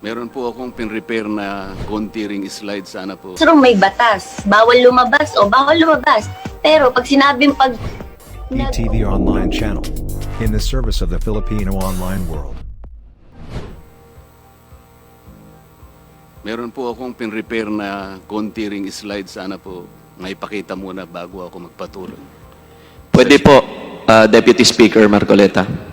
Meron po akong pin-repair na konti-ring slide sana po. Classroom may batas. Bawal lumabas o bawal lumabas. Pero pag sinabing ETV online channel. In the service of the Filipino online world. Meron po akong pin-repair na konti-ring slide sana po. May pakita muna bago ako magpatuloy. Pwede po, Deputy Speaker Marcoleta.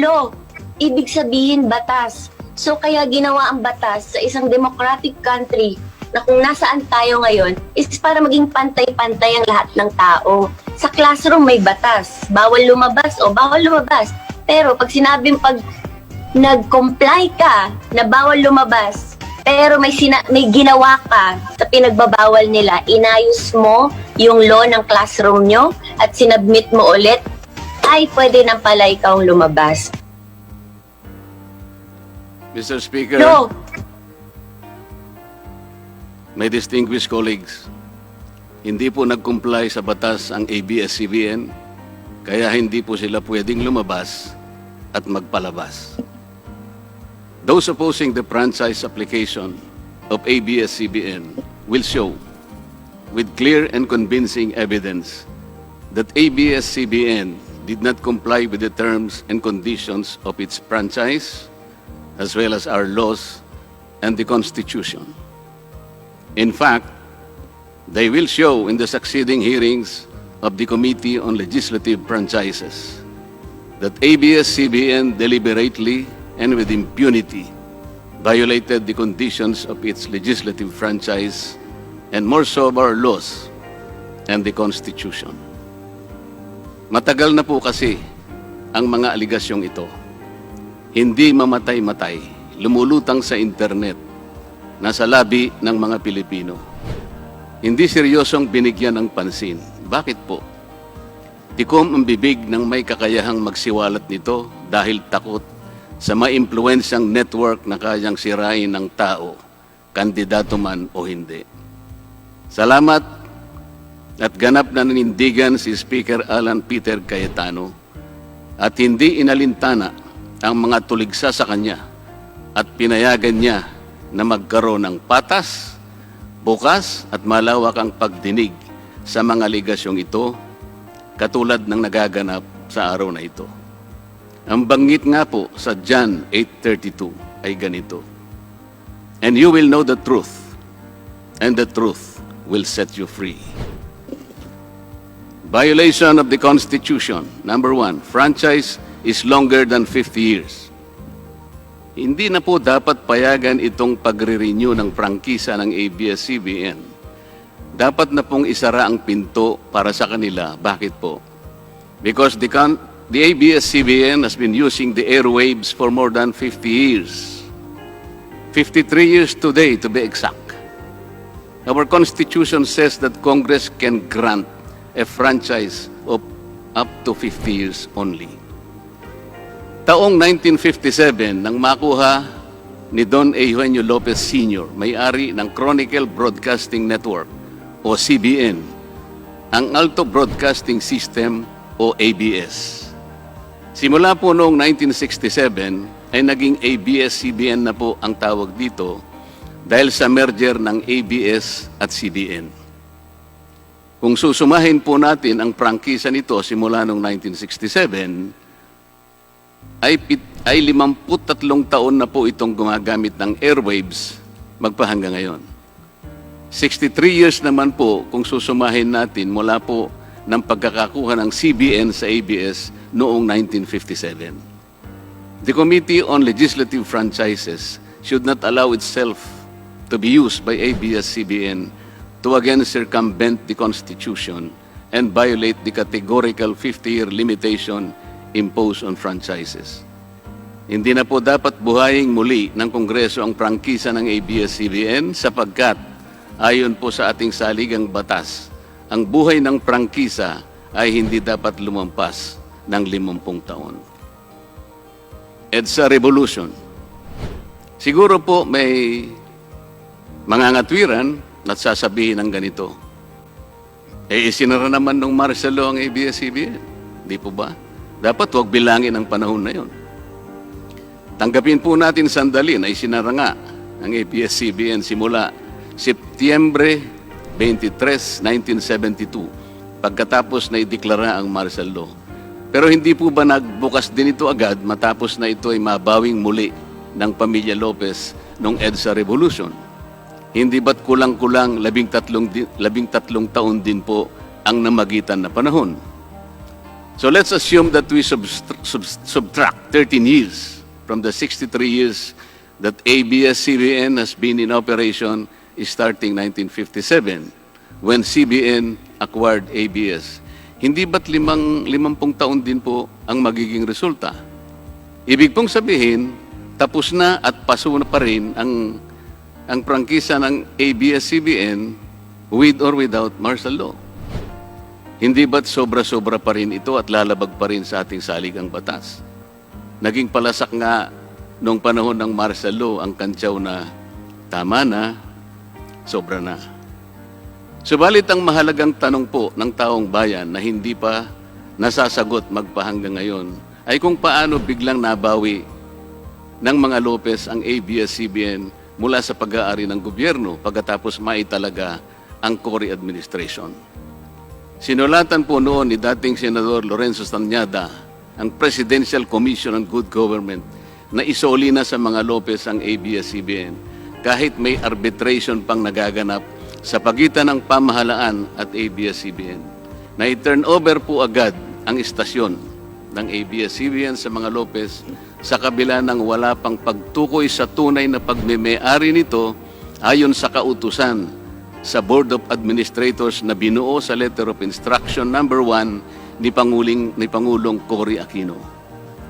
law, ibig sabihin batas. So kaya ginawa ang batas sa isang democratic country na kung nasaan tayo ngayon is para maging pantay-pantay ang lahat ng tao. Sa classroom may batas. Bawal lumabas o bawal lumabas. Pero pag sinabing nag-comply ka na bawal lumabas, pero may ginawa ka sa pinagbabawal nila, inayos mo yung law ng classroom nyo at sinubmit mo ulit, ay pwede nang pala ikaw lumabas. Mr. Speaker, No. my distinguished colleagues, hindi po nag-comply sa batas ang ABS-CBN, kaya hindi po sila pwedeng lumabas at magpalabas. Those opposing the franchise application of ABS-CBN will show with clear and convincing evidence that ABS-CBN did not comply with the terms and conditions of its franchise, as well as our laws and the Constitution. In fact, they will show in the succeeding hearings of the Committee on Legislative Franchises that ABS-CBN deliberately and with impunity violated the conditions of its legislative franchise and more so of our laws and the Constitution. Matagal na po kasi ang mga aligasyong ito. Hindi mamatay-matay, lumulutang sa internet, nasa labi ng mga Pilipino. Hindi seryosong binigyan ng pansin. Bakit po? Tikom ang bibig ng may kakayahang magsiwalat nito dahil takot sa maimpluwensyang network na kayang sirain ng tao, kandidato man o hindi. Salamat at ganap na nanindigan si Speaker Alan Peter Cayetano at hindi inalintana ang mga tuligsa sa kanya at pinayagan niya na magkaroon ng patas, bukas at malawak ang pagdinig sa mga aligasyong ito katulad ng nagaganap sa araw na ito. Ang banggit nga po sa John 8:32 ay ganito, "And you will know the truth, and the truth will set you free." Violation of the Constitution. Number 1, franchise is longer than 50 years. Hindi na po dapat payagan itong pagre-renew ng prangkisa ng ABS-CBN. Dapat na pong isara ang pinto para sa kanila. Bakit po? Because the ABS-CBN has been using the airwaves for more than 50 years. 53 years today, to be exact. Our Constitution says that Congress can grant a franchise of up to 50 years only. Taong 1957, nang makuha ni Don Eugenio Lopez Sr., may-ari ng Chronicle Broadcasting Network o CBN, ang Alto Broadcasting System o ABS. Simula po noong 1967 ay naging ABS-CBN na po ang tawag dito dahil sa merger ng ABS at CBN. Kung susumahin po natin ang prangkisa nito simula noong 1967, ay 53 taon na po itong gumagamit ng airwaves magpahanggang ngayon. 63 years naman po kung susumahin natin mula po ng pagkakakuha ng CBN sa ABS noong 1957. The Committee on Legislative Franchises should not allow itself to be used by ABS-CBN to again circumvent the Constitution and violate the categorical 50-year limitation imposed on franchises. Hindi na po dapat buhayin muli ng Kongreso ang prangkisa ng ABS-CBN sapagkat ayon po sa ating saligang batas, ang buhay ng prangkisa ay hindi dapat lumampas ng 50 taon. EDSA Revolution. Siguro po may mga ngatwiran at sasabihin ng ganito, isinara naman ng martial law ang ABS-CBN. Di po ba? Dapat huwag bilangin ang panahon na yon. Tanggapin po natin sandali na isinara nga ang ABS-CBN simula Setyembre 23, 1972, pagkatapos na ideklara ang martial law. Pero hindi po ba nagbukas din ito agad matapos na ito ay mabawing muli ng pamilya Lopez noong EDSA Revolution? Hindi ba't kulang-kulang 13 taon din po ang namagitan na panahon? So let's assume that we subtract 13 years from the 63 years that ABS-CBN has been in operation starting 1957 when CBN acquired ABS. Hindi ba't 50 taon din po ang magiging resulta? Ibig pong sabihin, tapos na at paso na pa rin ang prangkisa ng ABS-CBN with or without martial law. Hindi ba't sobra-sobra pa rin ito at lalabag pa rin sa ating saligang batas? Naging palasak nga noong panahon ng martial law ang kantsaw na tama na, sobra na. Subalit ang mahalagang tanong po ng taong bayan na hindi pa nasasagot magpahanggang ngayon ay kung paano biglang nabawi ng mga Lopez ang ABS-CBN mula sa pag-aari ng gobyerno pagkatapos maitalaga ang Cory administration. Sinulatan po noon ni dating Senador Lorenzo Tanyada ang Presidential Commission on Good Government na isoli na sa mga Lopez ang ABS-CBN kahit may arbitration pang nagaganap sa pagitan ng pamahalaan at ABS-CBN. Na i-turn over po agad ang istasyon ng ABS-CBN sa mga Lopez sa kabila ng wala pang pagtukoy sa tunay na pagmeme-ari nito ayon sa kautusan sa Board of Administrators na binuo sa Letter of Instruction number 1 ni Pangulong Cory Aquino.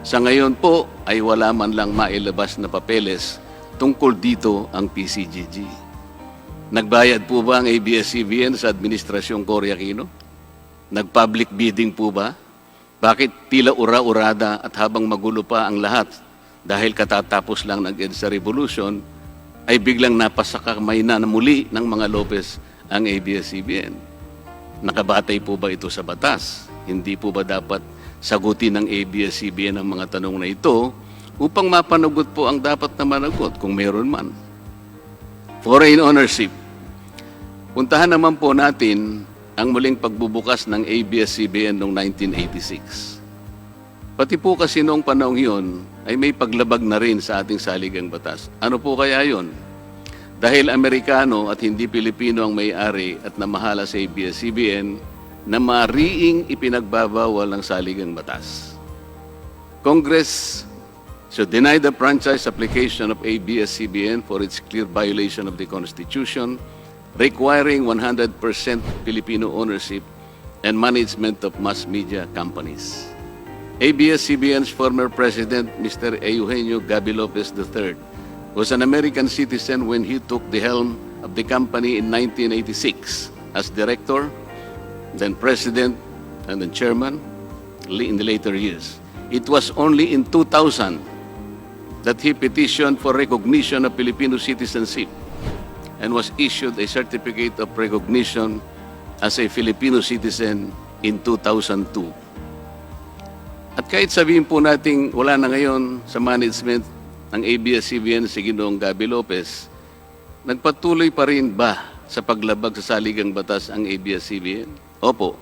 Sa ngayon po ay wala man lang mailabas na papeles tungkol dito ang PCGG. Nagbayad po ba ang ABS-CBN sa Administrasyong Cory Aquino? Nag-public bidding po ba? Bakit tila ura-urada at habang magulo pa ang lahat dahil katatapos lang ng EDSA Revolution, ay biglang napasakamay na muli ng mga Lopez ang ABS-CBN. Nakabatay po ba ito sa batas? Hindi po ba dapat sagutin ng ABS-CBN ang mga tanong na ito upang mapanagot po ang dapat na managot kung meron man? Foreign ownership. Puntahan naman po natin ang muling pagbubukas ng ABS-CBN noong 1986. Pati po kasi noong panahong yun ay may paglabag na rin sa ating saligang batas. Ano po kaya yun? Dahil Amerikano at hindi Pilipino ang may-ari at namahala sa ABS-CBN na mariing ipinagbabawal ng saligang batas. Congress should deny the franchise application of ABS-CBN for its clear violation of the Constitution, requiring 100% Filipino ownership and management of mass media companies. ABS-CBN's former president, Mr. Eugenio Gaby Lopez III, was an American citizen when he took the helm of the company in 1986 as director, then president, and then chairman in the later years. It was only in 2000 that he petitioned for recognition of Filipino citizenship and was issued a certificate of recognition as a Filipino citizen in 2002. At kahit sabihin po nating wala na ngayon sa management ng ABS-CBN si Ginoong Gaby Lopez, nagpatuloy pa rin ba sa paglabag sa saligang batas ang ABS-CBN? Opo.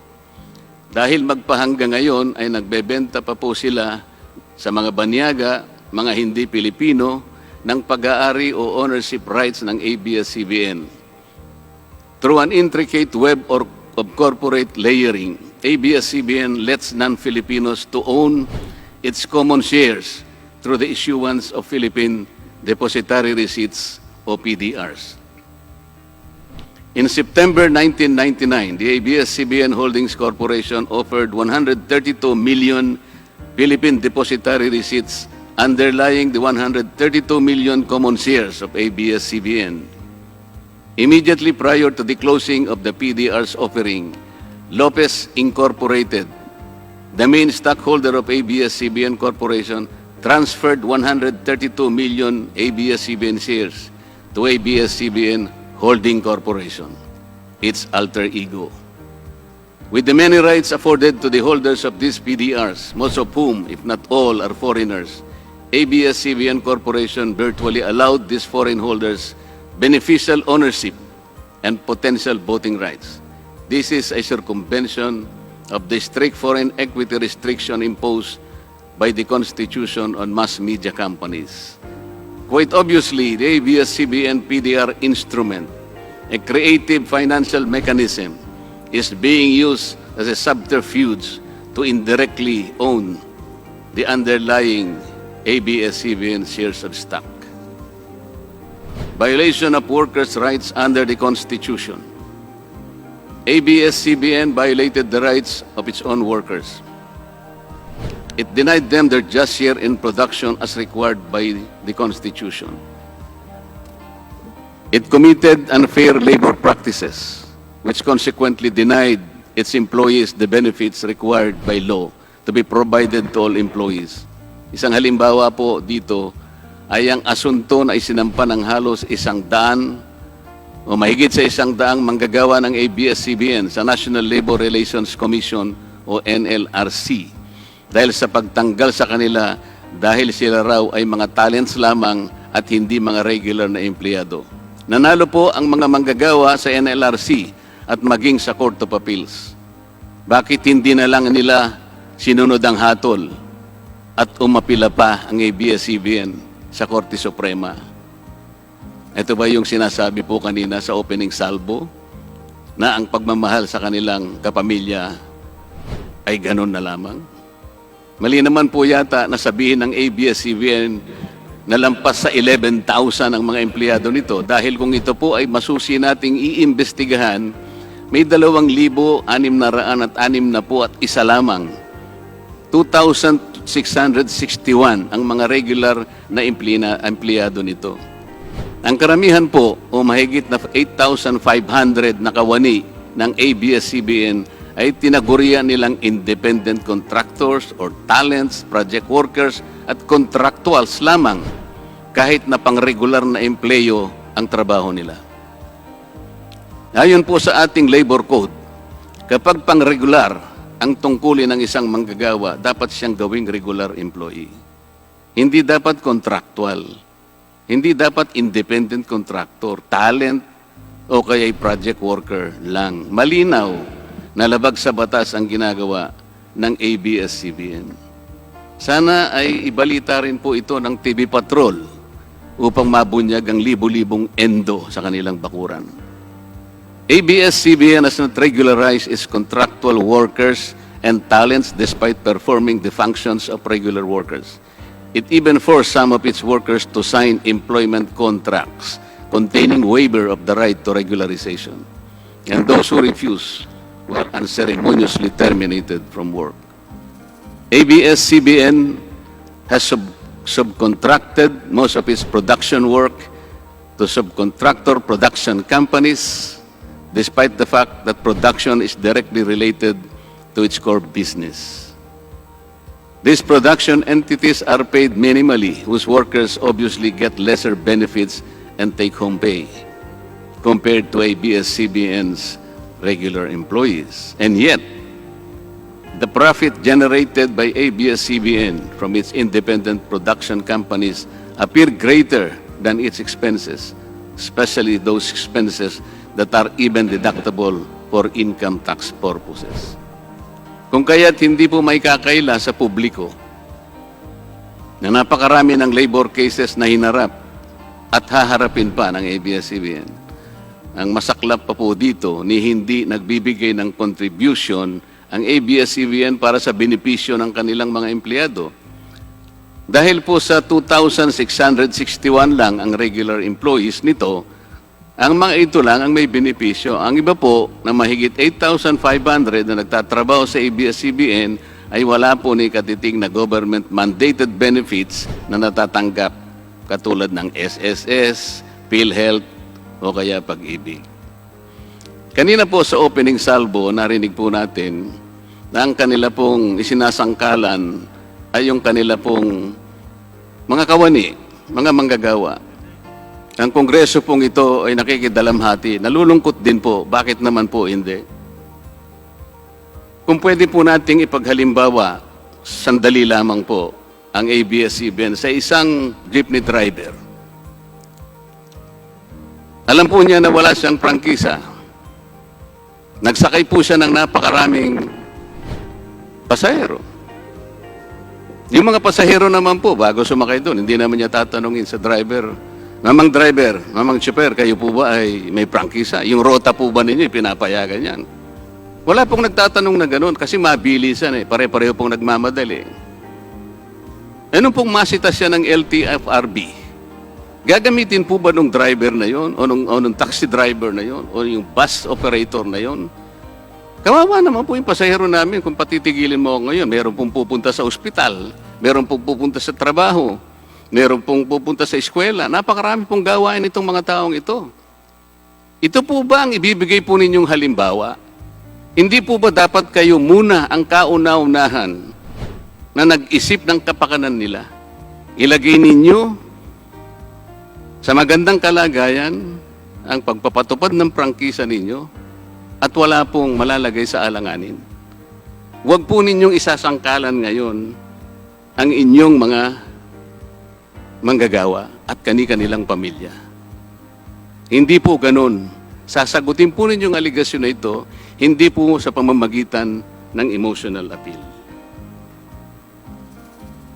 Dahil magpahanggang ngayon ay nagbebenta pa po sila sa mga banyaga, mga hindi Pilipino, ng pag-aari o ownership rights ng ABS-CBN. Through an intricate web of corporate layering, ABS-CBN lets non-Filipinos to own its common shares through the issuance of Philippine Depositary Receipts o PDRs. In September 1999, the ABS-CBN Holdings Corporation offered 132 million Philippine Depositary Receipts underlying the 132 million common shares of ABS-CBN. Immediately prior to the closing of the PDR's offering, Lopez Incorporated, the main stockholder of ABS-CBN Corporation, transferred 132 million ABS-CBN shares to ABS-CBN Holding Corporation, its alter ego. With the many rights afforded to the holders of these PDRs, most of whom, if not all, are foreigners, ABS-CBN Corporation virtually allowed these foreign holders beneficial ownership and potential voting rights. This is a circumvention of the strict foreign equity restriction imposed by the Constitution on mass media companies. Quite obviously, the ABS-CBN PDR instrument, a creative financial mechanism, is being used as a subterfuge to indirectly own the underlying ABS-CBN shares of stock. Violation of workers' rights under the Constitution. ABS-CBN violated the rights of its own workers. It denied them their just share in production as required by the Constitution. It committed unfair labor practices, which consequently denied its employees the benefits required by law to be provided to all employees. Isang halimbawa po dito ay ang asunto na isinampa ng halos 100 o mahigit sa 100 manggagawa ng ABS-CBN sa National Labor Relations Commission o NLRC dahil sa pagtanggal sa kanila dahil sila raw ay mga talents lamang at hindi mga regular na empleyado. Nanalo po ang mga manggagawa sa NLRC at maging sa Court of Appeals. Bakit hindi na lang nila sinunod ang hatol at umapila pa ang ABS-CBN sa Korte Suprema? Ito ba yung sinasabi po kanina sa opening salvo na ang pagmamahal sa kanilang kapamilya ay ganun na lamang? Mali naman po yata na sabihin ng ABS-CBN na lampas sa 11,000 ang mga empleyado nito dahil kung ito po ay masusi nating iimbestigahan, may 2,661 at isa lamang. 2,661 ang mga regular na empleyado nito. Ang karamihan po o mahigit na 8,500 na kawani ng ABS-CBN ay tinagurian nilang independent contractors or talents, project workers at contractuals lamang kahit na pang-regular na empleyo ang trabaho nila. Ayon po sa ating labor code, kapag pang-regular ang tungkulin ng isang manggagawa, dapat siyang gawing regular employee. Hindi dapat contractual. Hindi dapat independent contractor, talent o kaya'y project worker lang. Malinaw na labag sa batas ang ginagawa ng ABS-CBN. Sana ay ibalita rin po ito ng TV Patrol upang mabunyag ang libu-libong endo sa kanilang bakuran. ABS-CBN has not regularized its contractual workers and talents despite performing the functions of regular workers. It even forced some of its workers to sign employment contracts containing waiver of the right to regularization. And those who refuse were unceremoniously terminated from work. ABS-CBN has subcontracted most of its production work to subcontractor production companies, despite the fact that production is directly related to its core business. These production entities are paid minimally, whose workers obviously get lesser benefits and take-home pay compared to ABS-CBN's regular employees. And yet, the profit generated by ABS-CBN from its independent production companies appear greater than its expenses, especially those expenses that are even deductible for income tax purposes. Kung kaya't hindi po may kakaila sa publiko na napakarami ng labor cases na hinarap at haharapin pa ng ABS-CBN. Ang masaklap pa po dito ni hindi nagbibigay ng contribution ang ABS-CBN para sa benepisyo ng kanilang mga empleyado. Dahil po sa 2,661 lang ang regular employees nito, ang mga ito lang ang may benepisyo. Ang iba po na mahigit 8,500 na nagtatrabaho sa ABS-CBN ay wala po ni katiting na government-mandated benefits na natatanggap katulad ng SSS, PhilHealth, o kaya Pag-ibig. Kanina po sa opening salvo, narinig po natin na ang kanila pong isinasangkalan ay yung kanila pong mga kawani, mga manggagawa. Ang kongreso pong ito ay nakikidalamhati. Nalulungkot din po. Bakit naman po hindi? Kung pwede po nating ipaghalimbawa, sandali lamang po, ang ABS-CBN sa isang jeepney driver. Alam po niya na wala siyang prangkisa. Nagsakay po siya ng napakaraming pasahero. Yung mga pasahero naman po, bago sumakay doon, hindi naman niya tatanungin sa driver, driver, mamang chopper, kayo po ba ay may prangkisa? Yung rota po ba ninyo, pinapayagan yan? Wala pong nagtatanong na gano'n kasi mabilisan eh. Pare-pareho pong nagmamadali. Anong pong masita siya ng LTFRB? Gagamitin po ba nung driver na yon o nung taxi driver na yon o yung bus operator na yon? Kawawa naman po yung pasahero namin kung patitigilin mo ngayon. Meron pong pupunta sa ospital, meron pong pupunta sa trabaho, meron pong pupunta sa eskwela. Napakarami pong gawain itong mga taong ito. Ito po ba ang ibibigay po ninyong halimbawa? Hindi po ba dapat kayo muna ang kauna-unahan na nag-isip ng kapakanan nila? Ilagay ninyo sa magandang kalagayan ang pagpapatupad ng prangkisa ninyo at wala pong malalagay sa alanganin. Huwag po ninyong isasangkalan ngayon ang inyong mga manggagawa at kani-kanilang pamilya. Hindi po ganun. Sasagutin po ninyong aligasyon na ito, hindi po sa pamamagitan ng emotional appeal.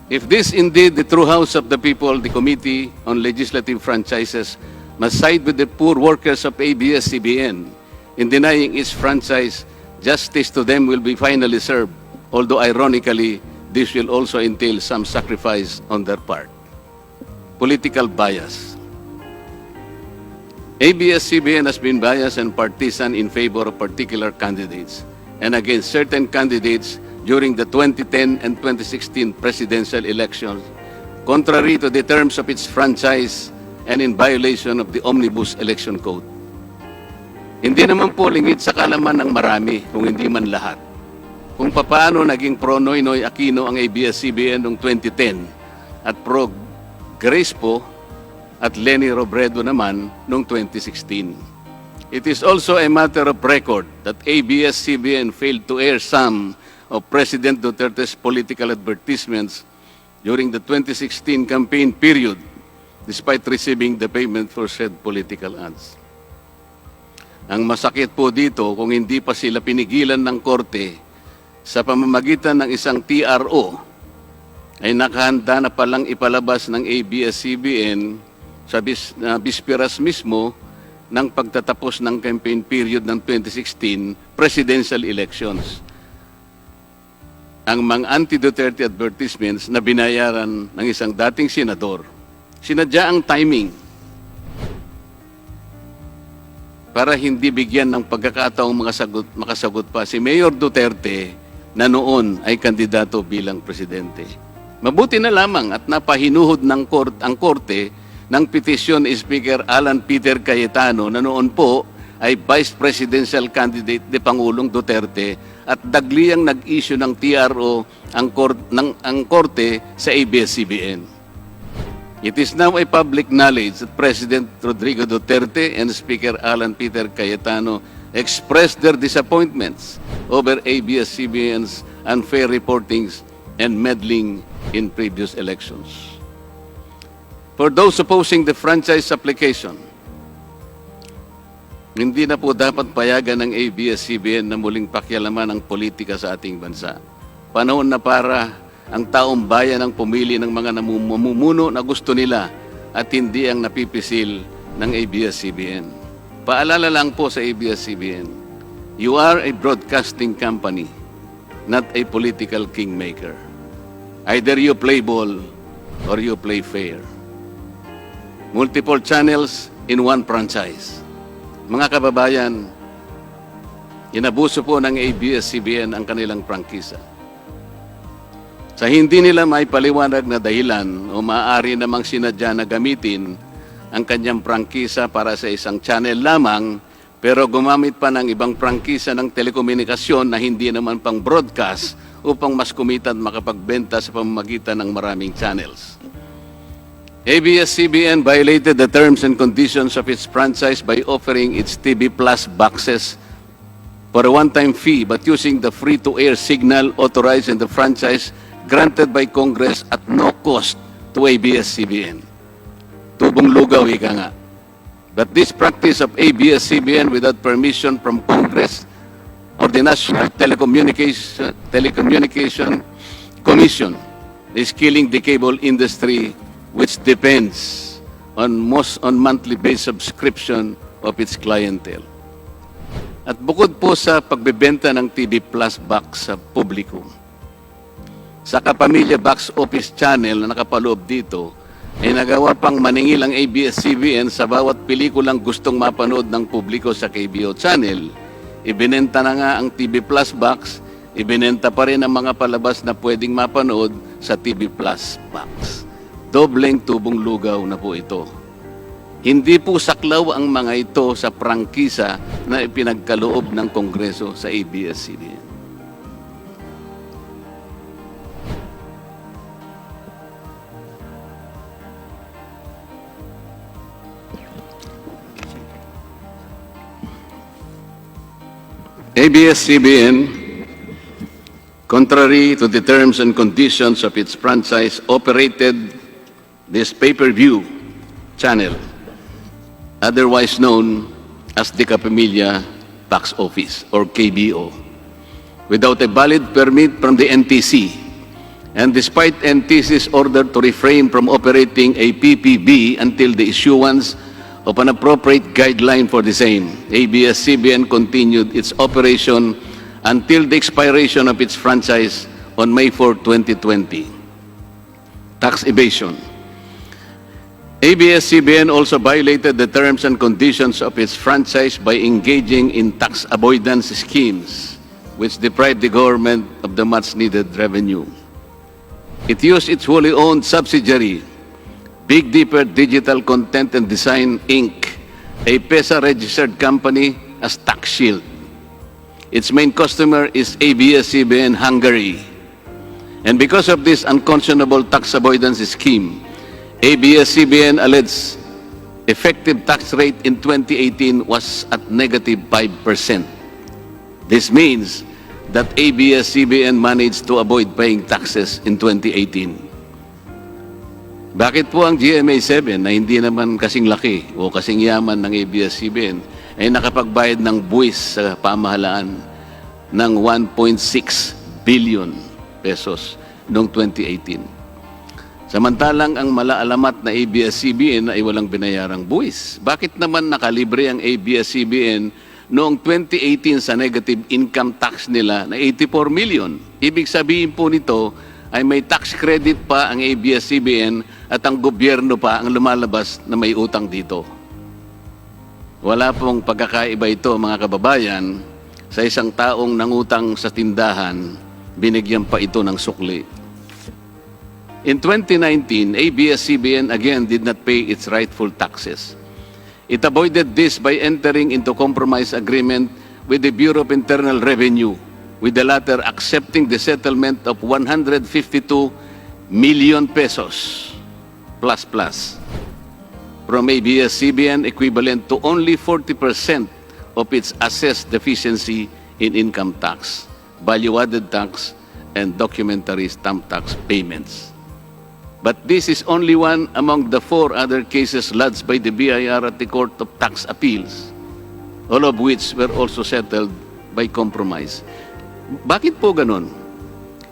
If this indeed the true house of the people, the Committee on Legislative Franchises must side with the poor workers of ABS-CBN in denying its franchise, justice to them will be finally served, although ironically, this will also entail some sacrifice on their part. Political bias. ABS-CBN has been biased and partisan in favor of particular candidates and against certain candidates during the 2010 and 2016 presidential elections, contrary to the terms of its franchise and in violation of the Omnibus Election Code. Hindi naman po lingid sa kalaman ng marami, kung hindi man lahat, kung paano naging pro-Noynoy Aquino ang ABS-CBN noong 2010 at pro-Grace po at Leni Robredo naman noong 2016. It is also a matter of record that ABS-CBN failed to air some of President Duterte's political advertisements during the 2016 campaign period, despite receiving the payment for said political ads. Ang masakit po dito, kung hindi pa sila pinigilan ng korte sa pamamagitan ng isang TRO, ay nakahanda na palang ipalabas ng ABS-CBN sa bisperas mismo ng pagtatapos ng campaign period ng 2016 presidential elections. Ang mga anti-Duterte advertisements na binayaran ng isang dating senador, sinadya ang timing para hindi bigyan ng pagkakataong makasagot pa si Mayor Duterte na noon ay kandidato bilang presidente. Mabuti na lamang at napahinuhod ng ang korte ng petisyon ni Speaker Alan Peter Cayetano na noon po ay Vice Presidential Candidate ni Pangulong Duterte at dagliang nag-issue ng TRO ang korte sa ABS-CBN. It is now a public knowledge that President Rodrigo Duterte and Speaker Alan Peter Cayetano expressed their disappointments over ABS-CBN's unfair reportings and meddling in previous elections. For those opposing the franchise application, hindi na po dapat payagan ng ABS-CBN na muling pakialaman ang politika sa ating bansa. Panahon na para ang taong bayan ang pumili ng mga namumuno na gusto nila at hindi ang napipisil ng ABS-CBN. Paalala lang po sa ABS-CBN, you are a broadcasting company, not a political kingmaker. Either you play ball or you play fair. Multiple channels in one franchise. Mga kababayan, inabuso po ng ABS-CBN ang kanilang prangkisa. Sa hindi nila may paliwanag na dahilan o maaari namang sinadya na gamitin ang kanyang prangkisa para sa isang channel lamang, pero gumamit pa ng ibang prangkisa ng telekomunikasyon na hindi naman pang broadcast upang mas kumita at makapagbenta sa pamamagitan ng maraming channels. ABS-CBN violated the terms and conditions of its franchise by offering its TV Plus boxes for a one-time fee but using the free-to-air signal authorized in the franchise granted by Congress at no cost to ABS-CBN. Tubong lugaw, ika nga. But this practice of ABS-CBN without permission from Congress or the National Telecommunication Commission is killing the cable industry, which depends on monthly based subscription of its clientele. At bukod po sa pagbebenta ng TV Plus box sa publiko, sa Kapamilya Box Office Channel na nakapaloob dito, ay nagawa pang maningil ang ABS-CBN sa bawat pelikulang gustong mapanood ng publiko sa KBO Channel. Ibinenta na nga ang TV Plus box, ibinenta pa rin ang mga palabas na pwedeng mapanood sa TV Plus box. Dobleng tubong lugaw na po ito. Hindi po saklaw ang mga ito sa prangkisa na ipinagkaloob ng Kongreso sa ABS-CBN. ABS-CBN, contrary to the terms and conditions of its franchise, operated this pay-per-view channel, otherwise known as the Kapamilya Box Office or KBO, without a valid permit from the NTC, and despite NTC's order to refrain from operating a PPB until the issuance of an appropriate guideline for the same, ABS-CBN continued its operation until the expiration of its franchise on May 4, 2020. Tax evasion. ABS-CBN also violated the terms and conditions of its franchise by engaging in tax avoidance schemes, which deprived the government of the much-needed revenue. It used its wholly owned subsidiary, Big Dipper Digital Content and Design, Inc., a PESA-registered company, as tax shield. Its main customer is ABS-CBN Hungary. And because of this unconscionable tax avoidance scheme, ABS-CBN alleged effective tax rate in 2018 was at negative 5%. This means that ABS-CBN managed to avoid paying taxes in 2018. Bakit po ang GMA7 na hindi naman kasing laki o kasing yaman ng ABS-CBN ay nakapagbayad ng buwis sa pamahalaan ng 1.6 billion pesos noong 2018? Samantalang ang malaalamat na ABS-CBN ay walang binayarang buwis. Bakit naman nakalibre ang ABS-CBN noong 2018 sa negative income tax nila na 84 million? Ibig sabihin po nito ay may tax credit pa ang ABS-CBN at ang gobyerno pa ang lumalabas na may utang dito. Wala pong pagkakaiba ito, mga kababayan, sa isang taong nangutang sa tindahan, binigyan pa ito ng sukli. In 2019, ABS-CBN again did not pay its rightful taxes. It avoided this by entering into compromise agreement with the Bureau of Internal Revenue, with the latter accepting the settlement of 152 million pesos plus from ABS-CBN, equivalent to only 40% of its assessed deficiency in income tax, value-added tax, and documentary stamp tax payments. But this is only one among the 4 other cases lodged by the BIR at the Court of Tax Appeals, all of which were also settled by compromise. Bakit po ganun?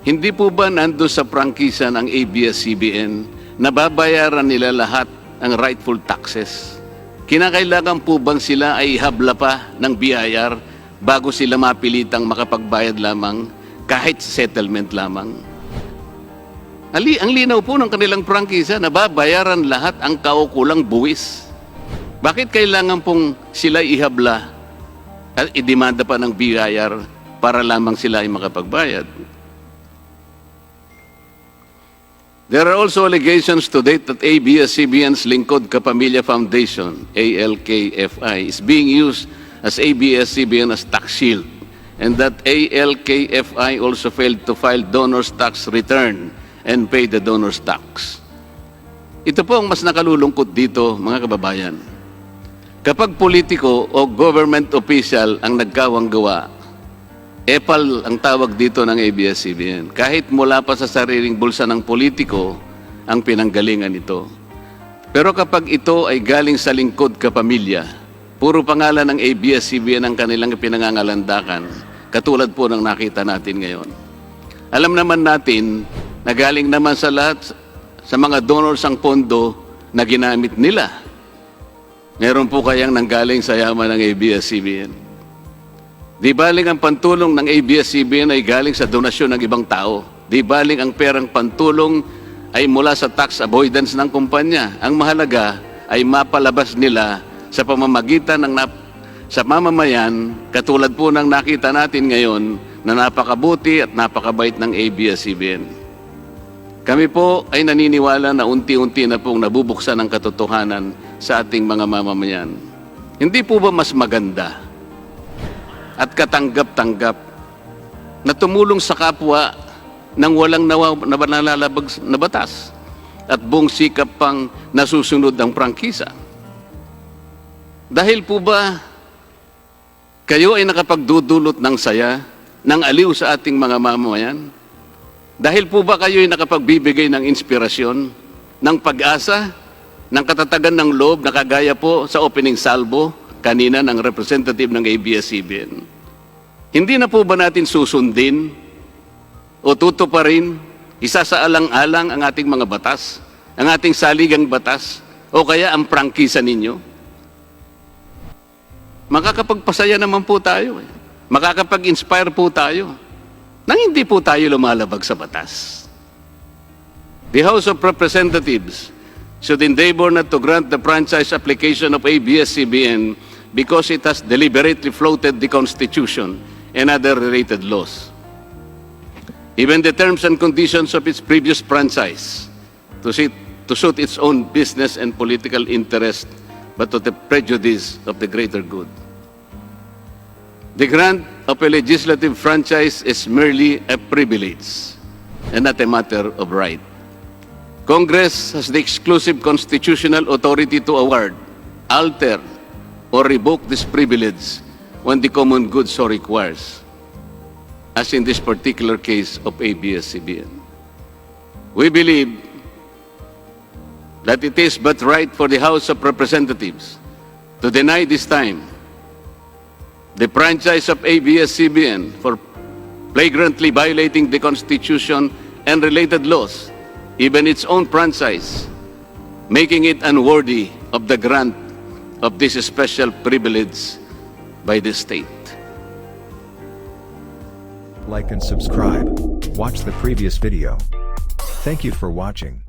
Hindi po ba nandun sa prangkisa ng ABS-CBN na babayaran nila lahat ang rightful taxes? Kinakailangan po bang sila ay habla pa ng BIR bago sila mapilitang makapagbayad lamang kahit settlement lamang? Ang linaw po ng kanilang prangkisa na babayaran lahat ang kaukulang buwis. Bakit kailangan pong sila ihabla at idemanda pa ng BIR para lamang sila ay makapagbayad? There are also allegations to date that ABS-CBN's Lingkod Kapamilya Foundation, ALKFI, is being used as ABS-CBN as tax shield, and that ALKFI also failed to file donor's tax return and pay the donor's tax. Ito po ang mas nakalulungkot dito, mga kababayan. Kapag politiko o government official ang nagkawang gawa epal ang tawag dito ng ABS-CBN. Kahit mula pa sa sariling bulsa ng politiko, ang pinanggalingan ito. Pero kapag ito ay galing sa lingkod kapamilya, puro pangalan ng ABS-CBN ang kanilang pinangangalandakan, katulad po ng nakita natin ngayon. Alam naman natin na galing naman sa lahat, sa mga donors ang pondo na ginamit nila. Meron po kayang nanggaling sa yaman ng ABS-CBN. Di baling ang pantulong ng ABS-CBN ay galing sa donasyon ng ibang tao. Di baling ang perang pantulong ay mula sa tax avoidance ng kumpanya. Ang mahalaga ay mapalabas nila sa pamamagitan ng sa mamamayan, katulad po ng nakita natin ngayon na napakabuti at napakabait ng ABS-CBN. Kami po ay naniniwala na unti-unti na pong nabubuksan ang katotohanan sa ating mga mamamayan. Hindi po ba mas maganda at katanggap-tanggap na tumulong sa kapwa nang walang nalalabag na batas at buong sikap pang nasusunod ang prangkisa? Dahil po ba kayo ay nakapagdudulot ng saya, ng aliw sa ating mga mamamayan? Dahil po ba kayo ay nakapagbibigay ng inspirasyon, ng pag-asa, ng katatagan ng loob na kagaya po sa opening salvo kanina ng representative ng ABS-CBN? Hindi na po ba natin susundin o tutuparin, isasaalang-alang ang ating mga batas, ang ating saligang batas, o kaya ang prangkisa ninyo? Makakapagpasaya naman po tayo. Makakapag-inspire po tayo nang hindi po tayo lumalabag sa batas. The House of Representatives should endeavor not to grant the franchise application of ABS-CBN because it has deliberately floated the Constitution and other related laws. Even the terms and conditions of its previous franchise to suit its own business and political interest, but to the prejudice of the greater good. The grant of a legislative franchise is merely a privilege and not a matter of right. Congress has the exclusive constitutional authority to award, alter, or revoke this privilege when the common good so requires, as in this particular case of ABS-CBN. We believe that it is but right for the House of Representatives to deny this time the franchise of ABS-CBN for flagrantly violating the Constitution and related laws, even its own franchise, making it unworthy of the grant of this special privilege by the state. Like and subscribe. Watch the previous video. Thank you for watching.